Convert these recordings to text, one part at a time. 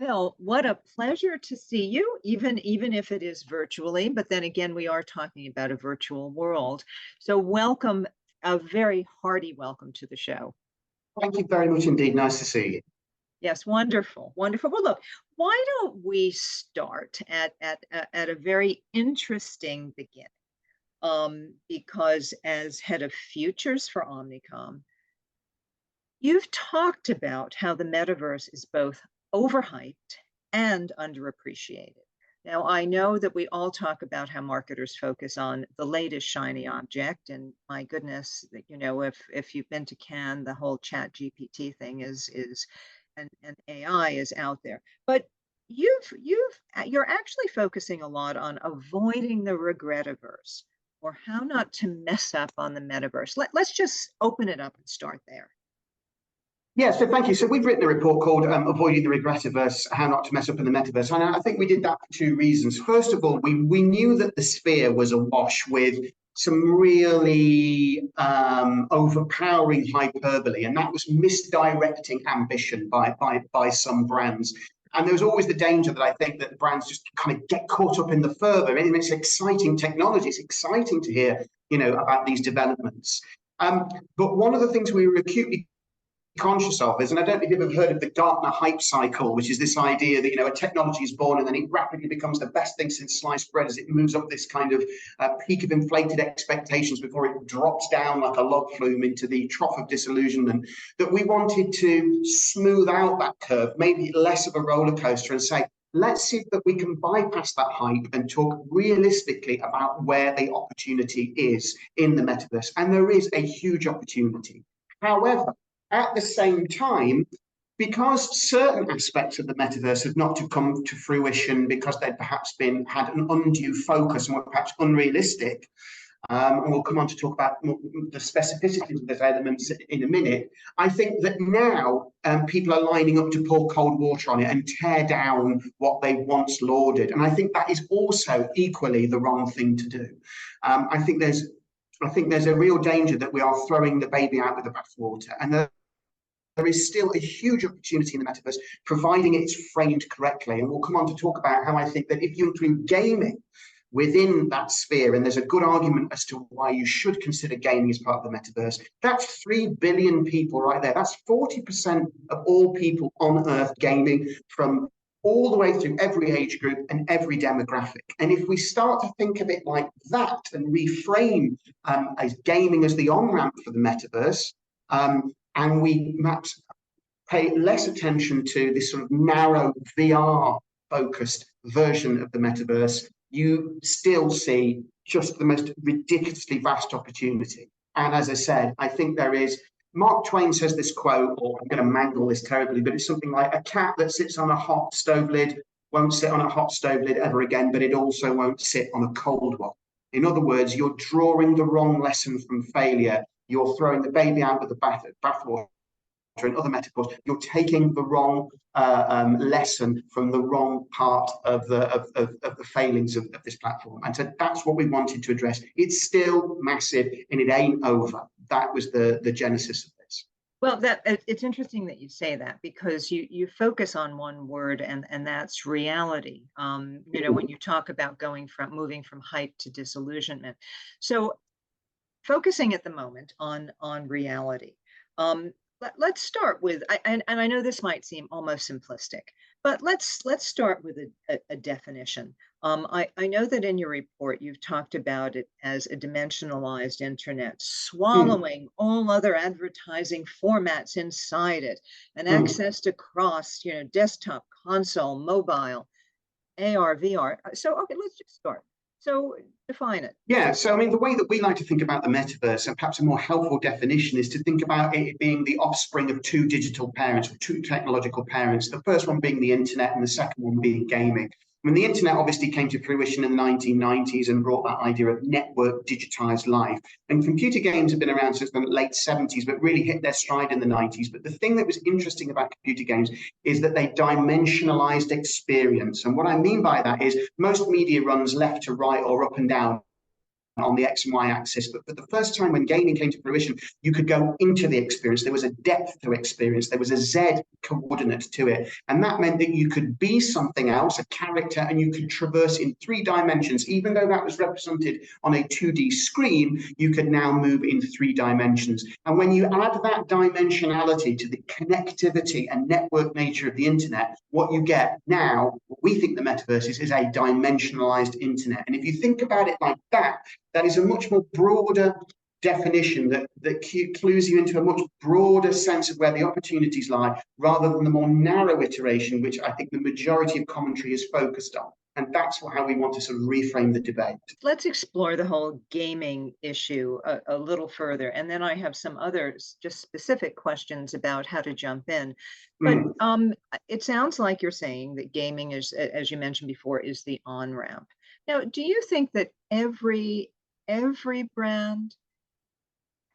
Well, what a pleasure to see you, even if it is virtually. But then again, we are talking about a virtual world. So welcome, a very hearty welcome to the show. Thank you very much indeed. Nice to see you. Yes, wonderful, wonderful. Well, look, why don't we start at a very interesting beginning? Because as head of futures for Omnicom, you've talked about how the metaverse is both overhyped and underappreciated. Now, I know that we all talk about how marketers focus on the latest shiny object, and my goodness, that if you've been to Cannes, the whole ChatGPT thing is and AI is out there. But you're actually focusing a lot on avoiding the Regretaverse, or how not to mess up on the metaverse. Let's just open it up and start there. Yeah, so thank you. So we've written a report called Avoiding the Regretaverse, How Not to Mess Up in the Metaverse. And I think we did that for two reasons. First of all, we knew that the sphere was awash with some really overpowering hyperbole, and that was misdirecting ambition by some brands. And there was always the danger that I think that brands just kind of get caught up in the fervor. I mean, it's exciting technology. It's exciting to hear, about these developments. But one of the things we were acutely conscious of is, and I don't know if you've ever heard of the Gartner hype cycle, which is this idea that a technology is born and then it rapidly becomes the best thing since sliced bread as it moves up this kind of peak of inflated expectations before it drops down like a log flume into the trough of disillusionment. That we wanted to smooth out that curve, maybe less of a roller coaster, and say, let's see that we can bypass that hype and talk realistically about where the opportunity is in the metaverse. And there is a huge opportunity. However, at the same time, because certain aspects of the metaverse have not to come to fruition because they'd perhaps had an undue focus and were perhaps unrealistic, and we'll come on to talk about the specificities of those elements in a minute, I think that now people are lining up to pour cold water on it and tear down what they once lauded. And I think that is also equally the wrong thing to do. I think there's a real danger that we are throwing the baby out with the bathwater, and there is still a huge opportunity in the metaverse, providing it's framed correctly. And we'll come on to talk about how I think that if you include gaming within that sphere, and there's a good argument as to why you should consider gaming as part of the metaverse, that's 3 billion people right there. That's 40% of all people on Earth gaming, from all the way through every age group and every demographic. And if we start to think of it like that and reframe as gaming as the on-ramp for the metaverse, and we perhaps pay less attention to this sort of narrow VR-focused version of the metaverse, you still see just the most ridiculously vast opportunity. And as I said, I think there is, Mark Twain says this quote, or I'm going to mangle this terribly, but it's something like, a cat that sits on a hot stove lid won't sit on a hot stove lid ever again, but it also won't sit on a cold one. In other words, you're drawing the wrong lesson from failure. You're throwing the baby out with the bathwater. In other metaphors, you're taking the wrong lesson from the wrong part of the failings of this platform. And so that's what we wanted to address. It's still massive and it ain't over. That was the genesis of this. Well, it's interesting that you say that, because you focus on one word, and that's reality. When you talk about moving from hype to disillusionment. So focusing at the moment on reality. Let's start with, and I know this might seem almost simplistic, but let's start with a definition. I know that in your report, you've talked about it as a dimensionalized internet, swallowing all other advertising formats inside it, and access to desktop, console, mobile, AR, VR. So, okay, let's just start. So define it. Yeah, so I mean, the way that we like to think about the metaverse, and perhaps a more helpful definition, is to think about it being the offspring of two digital parents, or two technological parents, the first one being the internet and the second one being gaming. I mean, the internet obviously came to fruition in the 1990s and brought that idea of network digitized life. And computer games have been around since the late 70s, but really hit their stride in the 90s. But the thing that was interesting about computer games is that they dimensionalized experience. And what I mean by that is most media runs left to right or up and down. on the X and Y axis, but for the first time when gaming came to fruition, you could go into the experience. There was a depth to experience. There was a Z coordinate to it. And that meant that you could be something else, a character, and you could traverse in 3 dimensions. Even though that was represented on a 2D screen, you could now move in 3 dimensions. And when you add that dimensionality to the connectivity and network nature of the internet, what you get now, what we think the metaverse is a dimensionalized internet. And if you think about it like that, that is a much more broader definition that clues you into a much broader sense of where the opportunities lie, rather than the more narrow iteration, which I think the majority of commentary is focused on. And that's how we want to sort of reframe the debate. Let's explore the whole gaming issue a little further, and then I have some other just specific questions about how to jump in. But it sounds like you're saying that gaming is, as you mentioned before, is the on-ramp. Now, do you think that every brand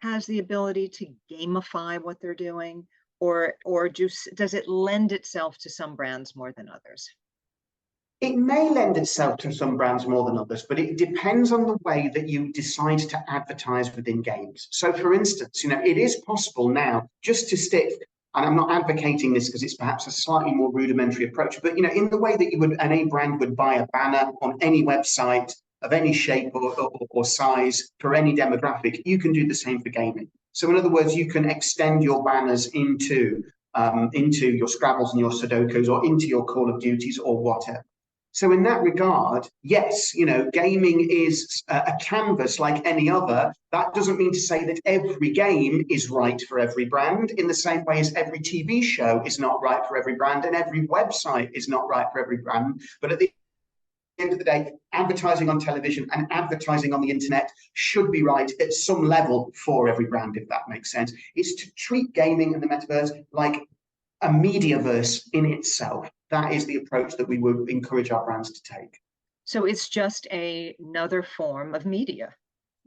has the ability to gamify what they're doing, or does it lend itself to some brands more than others? It may lend itself to some brands more than others, but it depends on the way that you decide to advertise within games. So for instance, it is possible now just to stick, and I'm not advocating this because it's perhaps a slightly more rudimentary approach, but in the way that any brand would buy a banner on any website of any shape or size for any demographic, you can do the same for gaming. So in other words, you can extend your banners into your Scrabbles and your Sudokus, or into your Call of Duties or whatever. So in that regard, yes, gaming is a canvas like any other. That doesn't mean to say that every game is right for every brand, in the same way as every TV show is not right for every brand and every website is not right for every brand. But at the end of the day, advertising on television and advertising on the internet should be right at some level for every brand, if that makes sense. It's to treat gaming and the metaverse like a mediaverse in itself. That is the approach that we would encourage our brands to take. So it's just another form of media.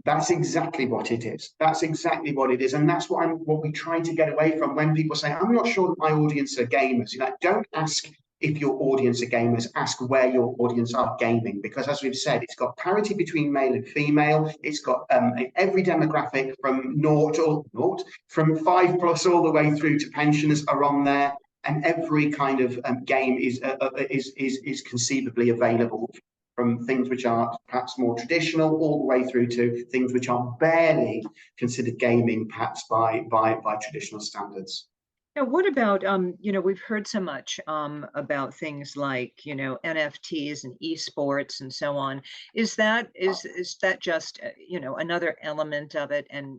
That's exactly what it is. That's exactly what it is. And that's what we try to get away from when people say, I'm not sure that my audience are gamers. Don't ask if your audience are gamers, ask where your audience are gaming. Because as we've said, it's got parity between male and female. It's got every demographic from from 5+ all the way through to pensioners are on there. And every kind of game is conceivably available, from things which are perhaps more traditional all the way through to things which are barely considered gaming, perhaps by traditional standards. Now, what about, we've heard so much about things like, NFTs and esports and so on. Is that just, another element of it, and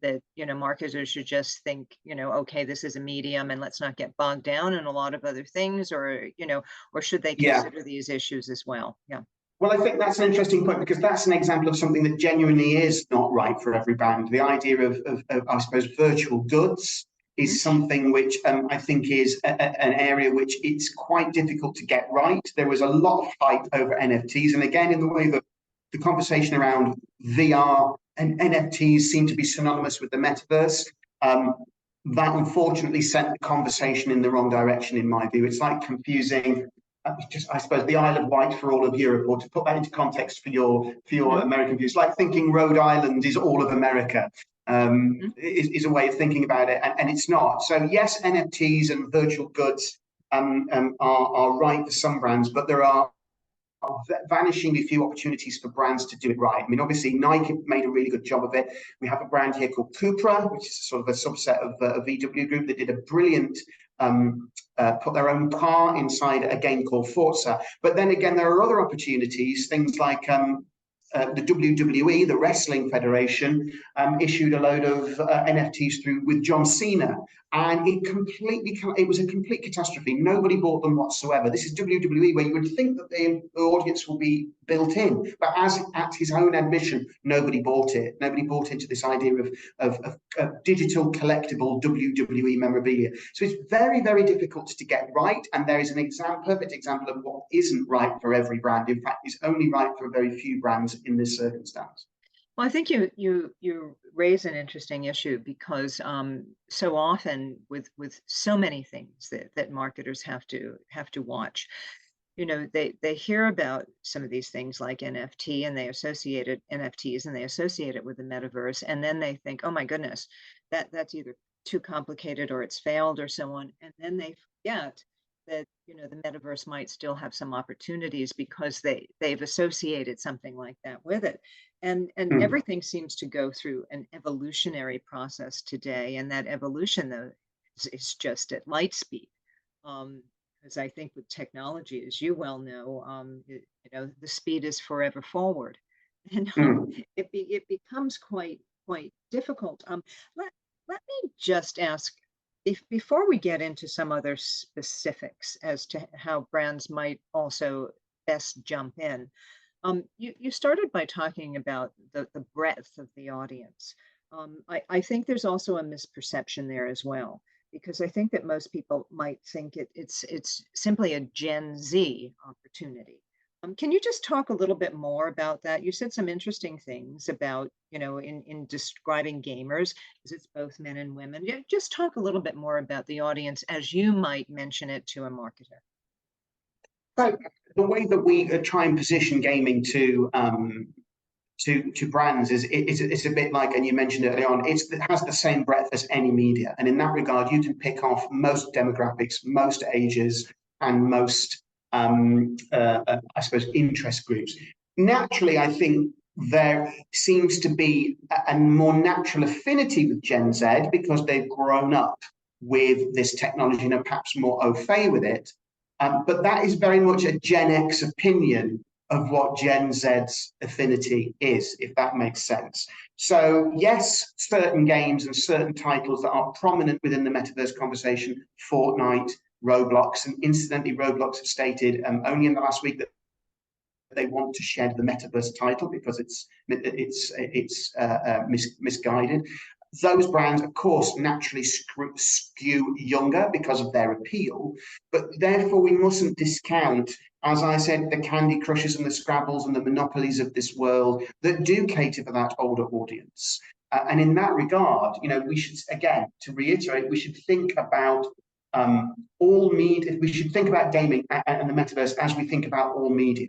that, marketers should just think, okay, this is a medium and let's not get bogged down in a lot of other things, or, or should they consider these issues as well? Yeah. Well, I think that's an interesting point, because that's an example of something that genuinely is not right for every brand. The idea of I suppose, virtual goods is something which I think is an area which it's quite difficult to get right. There was a lot of hype over NFTs. And again, in the way that the conversation around VR and NFTs seem to be synonymous with the metaverse, that unfortunately sent the conversation in the wrong direction, in my view. It's like confusing I suppose the Isle of Wight for all of Europe, or to put that into context for your American views, like thinking Rhode Island is all of America. Is a way of thinking about it, and it's not. So yes, NFTs and virtual goods are right for some brands, but there are vanishingly few opportunities for brands to do it right. I mean, obviously Nike made a really good job of it. We have a brand here called Cupra, which is sort of a subset of VW Group, that did a brilliant put their own car inside a game called Forza. But then again, there are other opportunities, things like the WWE, the Wrestling Federation, issued a load of NFTs with John Cena, and it was a complete catastrophe. Nobody bought them whatsoever. This is WWE, where you would think that the audience will be built in, but as at his own admission, nobody bought it. Nobody bought into this idea of digital collectible WWE memorabilia. So it's very, very difficult to get right, and there is an perfect example of what isn't right for every brand. In fact, it's only right for very few brands in this circumstance. Well, I think you raise an interesting issue, because so often with so many things that marketers have to watch, they hear about some of these things like NFT, and they associated NFTs, and they associate it with the metaverse, and then they think, oh my goodness, that's either too complicated or it's failed or so on, and then they forget that the metaverse might still have some opportunities because they've associated something like that with it, and Mm, everything seems to go through an evolutionary process today, and that evolution though is just at light speed. Um, because I think with technology, as you well know, the speed is forever forward, and mm. it becomes quite difficult. Let me just ask, if before we get into some other specifics as to how brands might also best jump in, you started by talking about the breadth of the audience. I think there's also a misperception there as well, because I think that most people might think it's simply a Gen Z opportunity. Can you just talk a little bit more about that? You said some interesting things about, in describing gamers, because it's both men and women. Yeah, just talk a little bit more about the audience as you might mention it to a marketer. So the way that we try and position gaming to brands it's a bit like, and you mentioned it early on, it has the same breadth as any media, and in that regard, you can pick off most demographics, most ages, and most I suppose interest groups. Naturally, I think there seems to be a more natural affinity with Gen Z because they've grown up with this technology and are perhaps more au fait with it. But that is very much a Gen X opinion of what Gen Z's affinity is, if that makes sense. So yes, certain games and certain titles that are prominent within the metaverse conversation, Fortnite, Roblox, and incidentally, Roblox have stated only in the last week that they want to shed the metaverse title because it's misguided. Those brands, of course, naturally skew younger because of their appeal, but therefore we mustn't discount, as I said, the Candy Crushes and the Scrabbles and the Monopolies of this world that do cater for that older audience. And in that regard, we should, again, to reiterate, we should think about all media. We should think about gaming and the metaverse as we think about all media.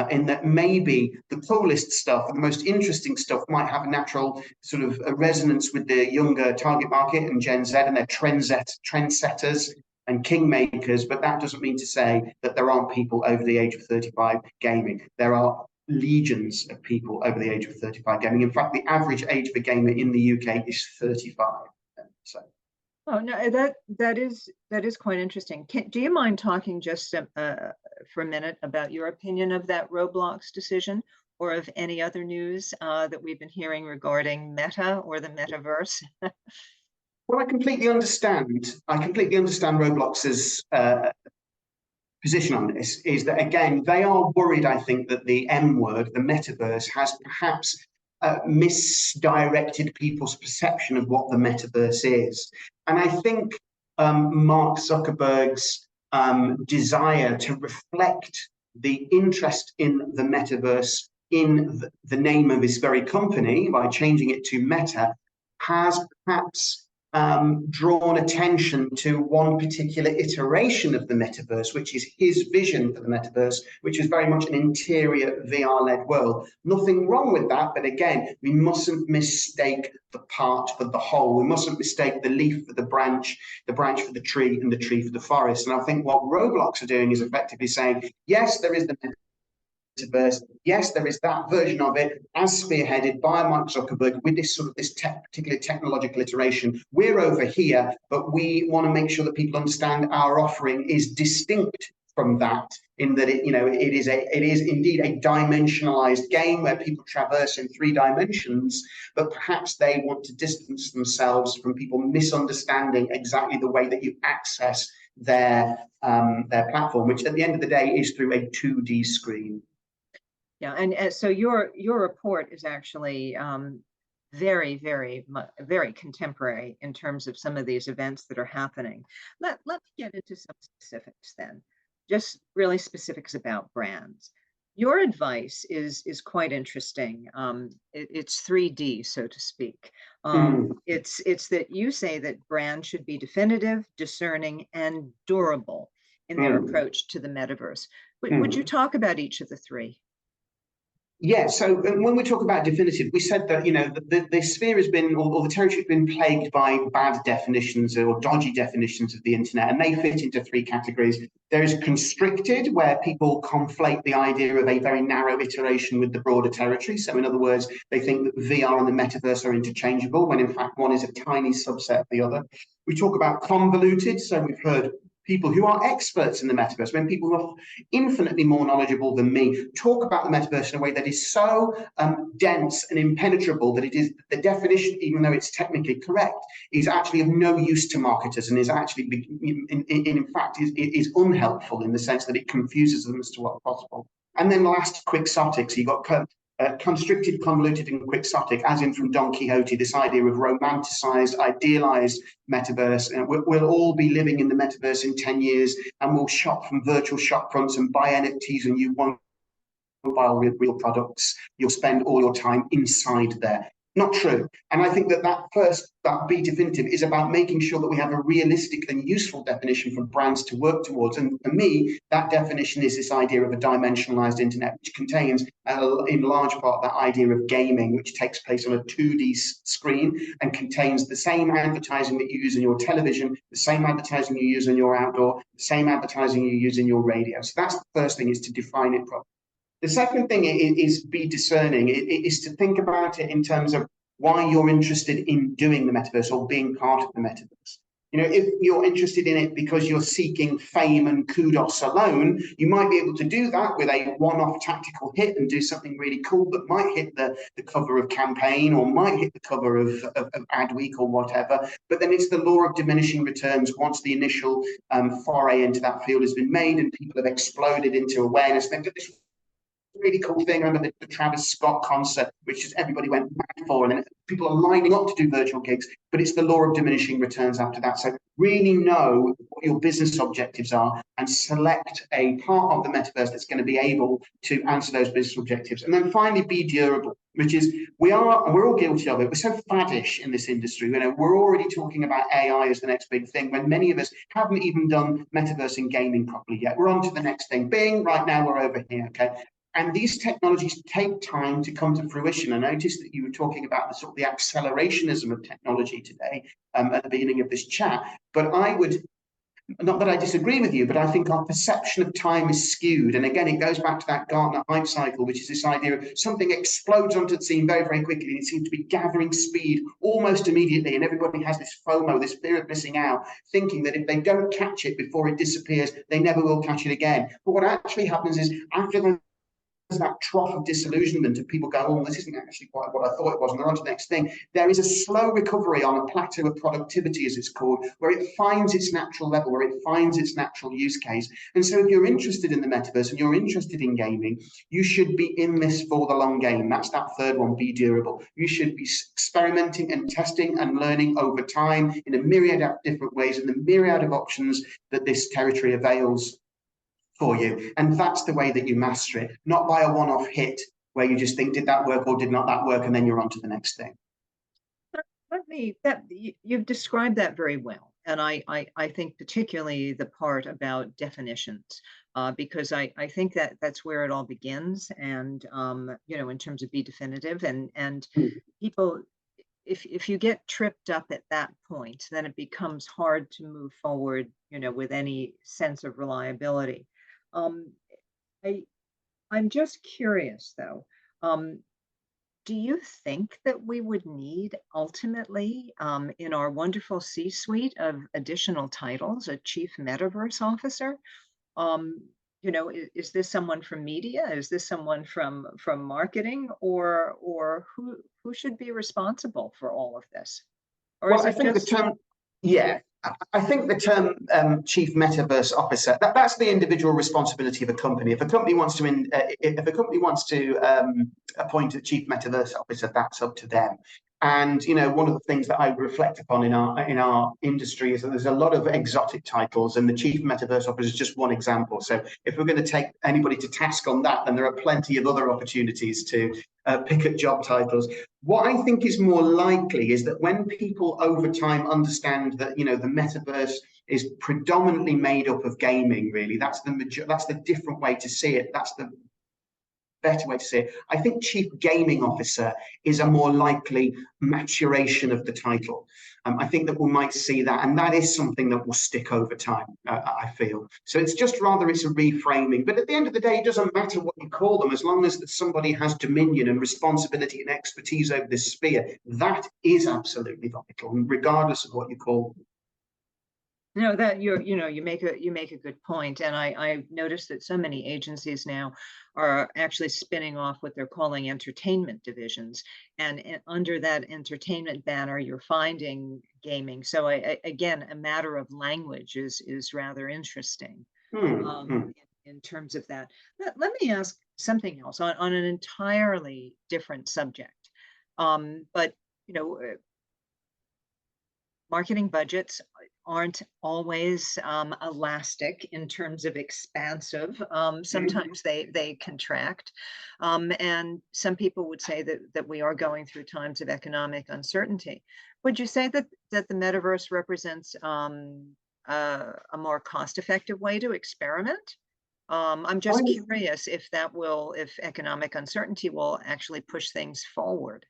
In that maybe the coolest stuff, the most interesting stuff might have a natural sort of a resonance with the younger target market and Gen Z and their trendsetters and kingmakers, but that doesn't mean to say that there aren't people over the age of 35 gaming. There are legions of people over the age of 35 gaming. In fact, the average age of a gamer in the UK is 35. So. Oh no, that is quite interesting. Do you mind talking just for a minute about your opinion of that Roblox decision, or of any other news that we've been hearing regarding Meta or the metaverse? Well, I completely understand. Roblox's position on this is that, again, they are worried, I think, that the M word, the metaverse, has perhaps misdirected people's perception of what the metaverse is. And I think Mark Zuckerberg's desire to reflect the interest in the metaverse in the name of his very company by changing it to Meta has perhaps drawn attention to one particular iteration of the metaverse, which is his vision for the metaverse, which is very much an interior VR-led world. Nothing wrong with that, but again, we mustn't mistake the part for the whole. We mustn't mistake the leaf for the branch for the tree, and the tree for the forest. And I think what Roblox are doing is effectively saying, yes, there is the metaverse. Yes, there is that version of it as spearheaded by Mark Zuckerberg with this particular technological iteration. We're over here, but we want to make sure that people understand our offering is distinct from that, in that it is indeed a dimensionalized game where people traverse in 3 dimensions, but perhaps they want to distance themselves from people misunderstanding exactly the way that you access their platform, which at the end of the day is through a 2D screen. Yeah, and so your report is actually very, very contemporary in terms of some of these events that are happening. Let me get into some specifics then, just really specifics about brands. Your advice is quite interesting. It's 3D, so to speak. It's that you say that brands should be definitive, discerning, and durable. in their approach to the metaverse. Would you talk about each of the three? Yeah, so when we talk about definitive, we said that, you know, the sphere has been, or the territory has been plagued by bad definitions or dodgy definitions of the internet, and they fit into three categories. There is constricted, where people conflate the idea of a very narrow iteration with the broader territory. So in other words, they think that VR and the metaverse are interchangeable, when in fact one is a tiny subset of the other. We talk about convoluted, so we've heard people who are experts in the metaverse, when people who are infinitely more knowledgeable than me talk about the metaverse in a way that is so dense and impenetrable that it is the definition, even though it's technically correct, is actually of no use to marketers, and is actually, in fact, is unhelpful in the sense that it confuses them as to what's possible. And then last, quixotic. So you've got constricted, convoluted, and quixotic, as in from Don Quixote, this idea of romanticized, idealized metaverse. We'll all be living in the metaverse in 10 years, and we'll shop from virtual shop fronts and buy NFTs, and you won't buy real products. You'll spend all your time inside there. Not true. And I think that be definitive is about making sure that we have a realistic and useful definition for brands to work towards. And for me, that definition is this idea of a dimensionalized internet, which contains, in large part, that idea of gaming, which takes place on a 2D screen and contains the same advertising that you use in your television, the same advertising you use in your outdoor, the same advertising you use in your radio. So that's the first thing, is to define it properly. The second thing is be discerning. It is to think about it in terms of why you're interested in doing the metaverse or being part of the metaverse. You know, if you're interested in it because you're seeking fame and kudos alone, you might be able to do that with a one-off tactical hit and do something really cool that might hit the cover of Campaign, or might hit the cover of Adweek or whatever. But then it's the law of diminishing returns. Once the initial foray into that field has been made and people have exploded into awareness, then this really cool thing. I remember the Travis Scott concert, which just everybody went mad for, and then people are lining up to do virtual gigs, but it's the law of diminishing returns after that. So really know what your business objectives are and select a part of the metaverse that's going to be able to answer those business objectives. And then finally, be durable, which is, we're all guilty of it. We're so faddish in this industry. You know, we're already talking about AI as the next big thing, when many of us haven't even done metaverse and gaming properly yet. We're on to the next thing. Bing, right now we're over here, okay? And these technologies take time to come to fruition. I noticed that you were talking about the sort of the accelerationism of technology today at the beginning of this chat. But I would, not that I disagree with you, but I think our perception of time is skewed. And again, it goes back to that Gartner hype cycle, which is this idea of something explodes onto the scene very, very quickly. And it seems to be gathering speed almost immediately. And everybody has this FOMO, this fear of missing out, thinking that if they don't catch it before it disappears, they never will catch it again. But what actually happens is, after the that trough of disillusionment of people go, oh, this isn't actually quite what I thought it was, and they're on to the next thing. There is a slow recovery on a plateau of productivity, as it's called, where it finds its natural level, where it finds its natural use case. And so if you're interested in the metaverse and you're interested in gaming, you should be in this for the long game. That's that third one, be durable. You should be experimenting and testing and learning over time in a myriad of different ways, and the myriad of options that this territory avails for you. And that's the way that you master it, not by a one-off hit where you just think, did that work or did not that work, and then you're on to the next thing. You've described that very well. And I think particularly the part about definitions, because I think that that's where it all begins. And, you know, in terms of be definitive, and people, if you get tripped up at that point, then it becomes hard to move forward, you know, with any sense of reliability. I'm just curious, though. Do you think that we would need ultimately, in our wonderful C-suite of additional titles, a chief metaverse officer? You know, is this someone from media? Is this someone from marketing, or who should be responsible for all of this? Or Well, is I it think just... the term, yeah, I think the term chief metaverse officer, that's the individual responsibility of a company. If a company wants to appoint a chief metaverse officer, that's up to them. And you know, one of the things that I reflect upon in our industry is that there's a lot of exotic titles, and the chief metaverse officer is just one example. So if we're going to take anybody to task on that, then there are plenty of other opportunities to pick at job titles. What I think is more likely is that when people over time understand that, you know, the metaverse is predominantly made up of gaming, really. That's the different way to see it. That's the better way to say it. I think Chief Gaming Officer is a more likely maturation of the title. I think that we might see that, and that is something that will stick over time, I feel. So it's just rather it's a reframing. But at the end of the day, it doesn't matter what you call them, as long as that somebody has dominion and responsibility and expertise over this sphere. That is absolutely vital, regardless of what you call them. No, that you make a good point, and I've noticed that so many agencies now are actually spinning off what they're calling entertainment divisions, and under that entertainment banner, you're finding gaming. So again, a matter of language is rather interesting in terms of that. Let me ask something else on an entirely different subject, but you know. Marketing budgets aren't always elastic in terms of expansive. Sometimes they contract, and some people would say that we are going through times of economic uncertainty. Would you say that the metaverse represents a more cost-effective way to experiment? I'm just curious if economic uncertainty will actually push things forward.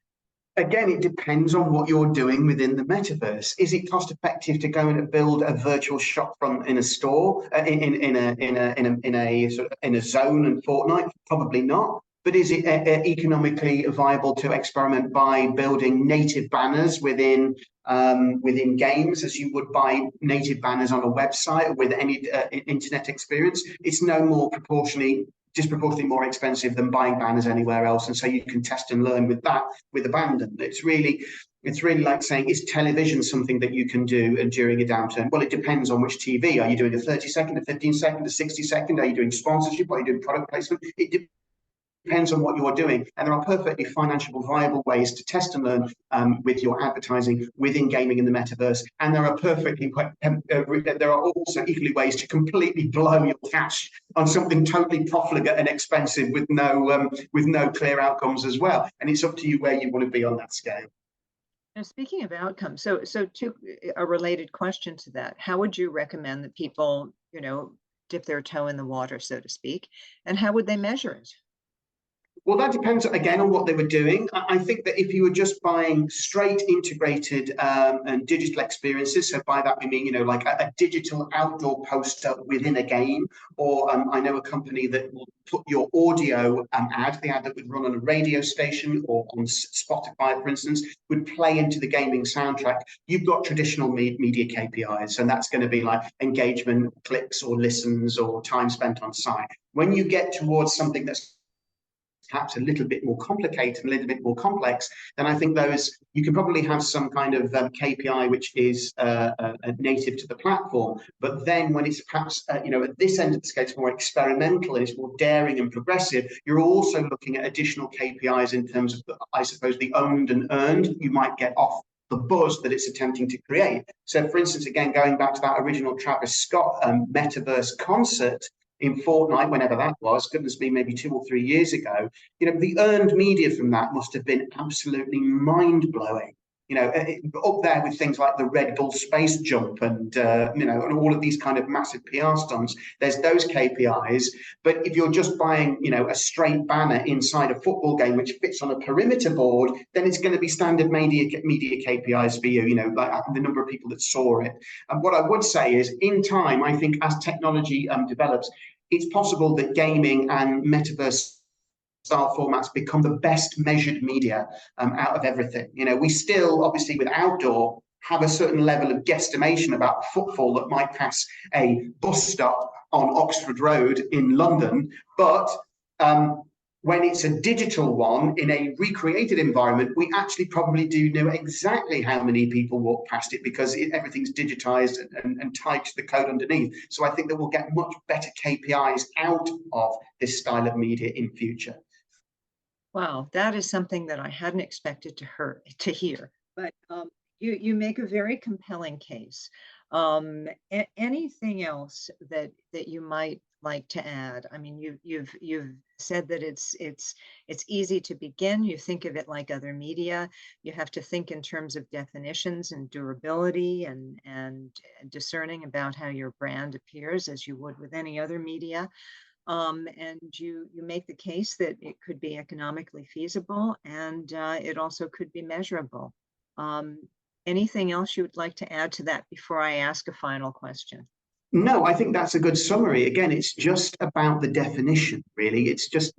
Again, it depends on what you're doing within the metaverse. Is it cost effective to go and build a virtual shop front in a store, in a zone in Fortnite? Probably not. But is it economically viable to experiment by building native banners within games, as you would buy native banners on a website with any internet experience? It's no more disproportionately more expensive than buying banners anywhere else, and so you can test and learn with that with abandon. It's really like saying, is television something that you can do and during a downturn? Well, it depends on which TV. Are you doing a 30-second, a 15-second, a 60-second? Are you doing sponsorship? Are you doing product placement? It depends on what you're doing, and there are perfectly financial viable ways to test and learn with your advertising within gaming in the metaverse, and there are also equally ways to completely blow your cash on something totally profligate and expensive with no clear outcomes as well, and it's up to you where you want to be on that scale. Now, speaking of outcomes, so to a related question to that, how would you recommend that people dip their toe in the water, so to speak, and how would they measure it? Well, that depends again on what they were doing. I think that if you were just buying straight integrated and digital experiences, so by that we mean, like a digital outdoor poster within a game, or I know a company that will put your audio the ad that would run on a radio station or on Spotify, for instance, would play into the gaming soundtrack. You've got traditional media KPIs, and that's going to be like engagement, clicks or listens or time spent on site. When you get towards something that's perhaps a little bit more complicated, a little bit more complex, then I think you can probably have some kind of KPI which is native to the platform. But then when it's perhaps at this end of the scale, it's more experimental and it's more daring and progressive, you're also looking at additional KPIs in terms of, I suppose, the owned and earned you might get off the buzz that it's attempting to create. So, for instance, again, going back to that original Travis Scott Metaverse concert in Fortnite, whenever that was, goodness me, maybe 2 or 3 years ago, the earned media from that must have been absolutely mind-blowing. Up there with things like the Red Bull space jump and and all of these kind of massive PR stunts. There's those KPIs, but if you're just buying a straight banner inside a football game which fits on a perimeter board, then it's going to be standard media KPIs for you. Like the number of people that saw it. And what I would say is, in time, I think as technology develops, it's possible that gaming and metaverse style formats become the best measured media out of everything. We still, obviously, with outdoor, have a certain level of guesstimation about footfall that might pass a bus stop on Oxford Road in London, but when it's a digital one in a recreated environment, we actually probably do know exactly how many people walk past it because everything's digitized and tied to the code underneath. So I think that we'll get much better KPIs out of this style of media in future. Wow, that is something that I hadn't expected to hear. But you make a very compelling case. Anything else that you might like to add? I mean, you've said that it's easy to begin. You think of it like other media. You have to think in terms of definitions and durability and discerning about how your brand appears as you would with any other media. And you make the case that it could be economically feasible, and it also could be measurable. Um, Anything else you would like to add to that before I ask a final question? No, I think that's a good summary. Again, it's just about the definition, really. It's just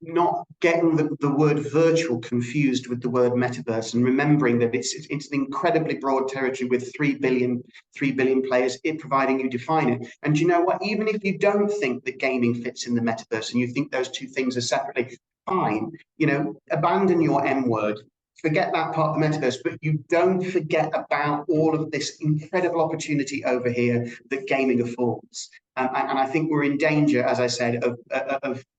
not getting the word virtual confused with the word metaverse, and remembering that it's an incredibly broad territory with 3 billion players, it providing you define it. And you know what? Even if you don't think that gaming fits in the metaverse and you think those two things are separately, fine. Abandon your M word, forget that part of the metaverse, but you don't forget about all of this incredible opportunity over here that gaming affords. And I think we're in danger, as I said, of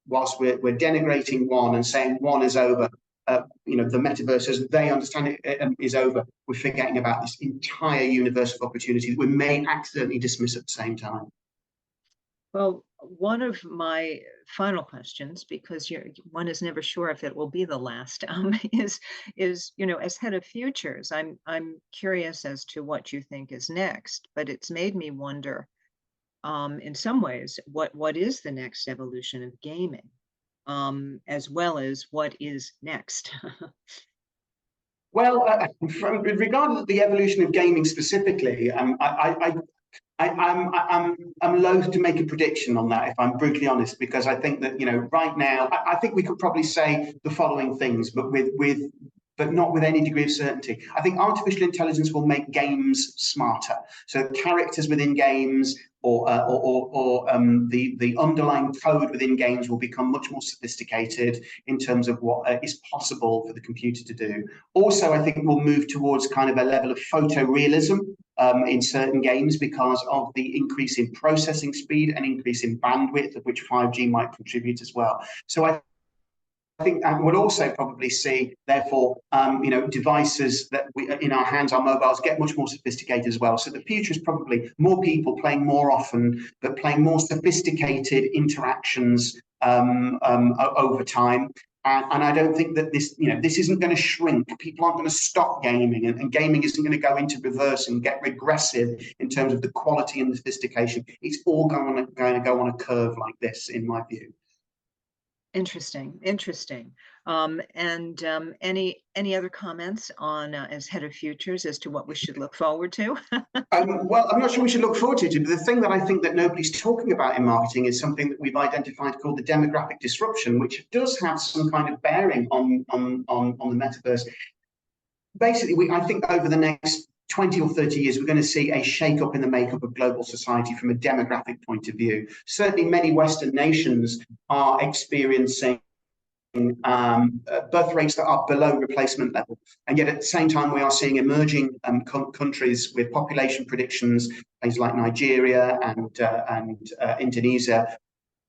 whilst we're denigrating one and saying one is over, the metaverse as they understand it is over, we're forgetting about this entire universe of opportunity that we may accidentally dismiss at the same time. Well, one of my final questions, because one is never sure if it will be the last, is as head of futures, I'm curious as to what you think is next. But it's made me wonder, in some ways, what is the next evolution of gaming, as well as what is next. Well, with regard to the evolution of gaming specifically, I'm loath to make a prediction on that, if I'm brutally honest, because I think that right now I think we could probably say the following things, but not with any degree of certainty. I think artificial intelligence will make games smarter. So characters within games or the underlying code within games will become much more sophisticated in terms of what is possible for the computer to do. Also, I think we'll move towards kind of a level of photorealism in certain games because of the increase in processing speed and increase in bandwidth, of which 5G might contribute as well. So I think that would also probably see, therefore, devices that we in our hands, our mobiles, get much more sophisticated as well. So the future is probably more people playing more often, but playing more sophisticated interactions over time. And I don't think that this isn't going to shrink. People aren't going to stop gaming, and gaming isn't going to go into reverse and get regressive in terms of the quality and the sophistication. It's all going to go on a curve like this, in my view. Interesting, interesting. Any other comments on as head of futures as to what we should look forward to? Well, I'm not sure we should look forward to it, but the thing that I think that nobody's talking about in marketing is something that we've identified called the demographic disruption, which does have some kind of bearing on the metaverse. Basically, I think over the next 20 or 30 years, we're going to see a shake-up in the makeup of global society from a demographic point of view. Certainly, many Western nations are experiencing birth rates that are below replacement level. And yet at the same time, we are seeing emerging countries with population predictions, places like Nigeria and Indonesia,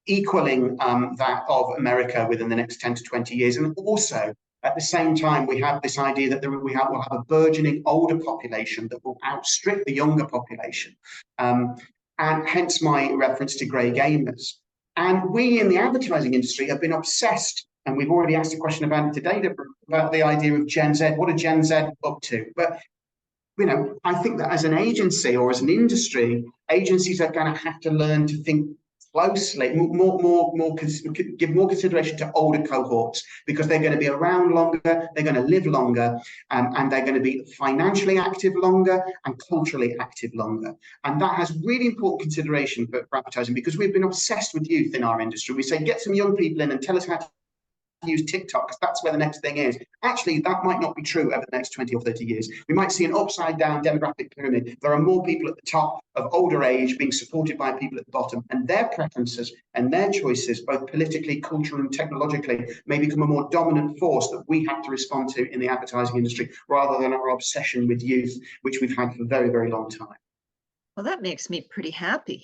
equaling that of America within the next 10 to 20 years. And also, at the same time, we have this idea that we'll have a burgeoning older population that will outstrip the younger population. And hence my reference to grey gamers. And we in the advertising industry have been obsessed, and we've already asked a question about it today, about the idea of Gen Z. What are Gen Z up to? But I think that as an agency or as an industry, agencies are going to have to learn to think closely, give more consideration to older cohorts, because they're going to be around longer, they're going to live longer, and they're going to be financially active longer and culturally active longer. And that has really important consideration for advertising, because we've been obsessed with youth in our industry. We say, get some young people in and tell us how to use TikTok, because that's where the next thing is. Actually, that might not be true over the next 20 or 30 years. We might see an upside down demographic pyramid. There are more people at the top of older age being supported by people at the bottom, and their preferences and their choices, both politically, culturally, and technologically, may become a more dominant force that we have to respond to in the advertising industry, rather than our obsession with youth, which we've had for a very, very long time. Well, that makes me pretty happy.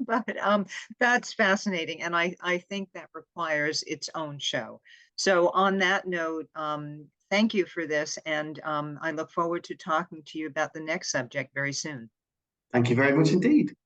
But that's fascinating, and I think that requires its own show. So on that note, thank you for this, and I look forward to talking to you about the next subject very soon. Thank you very much indeed.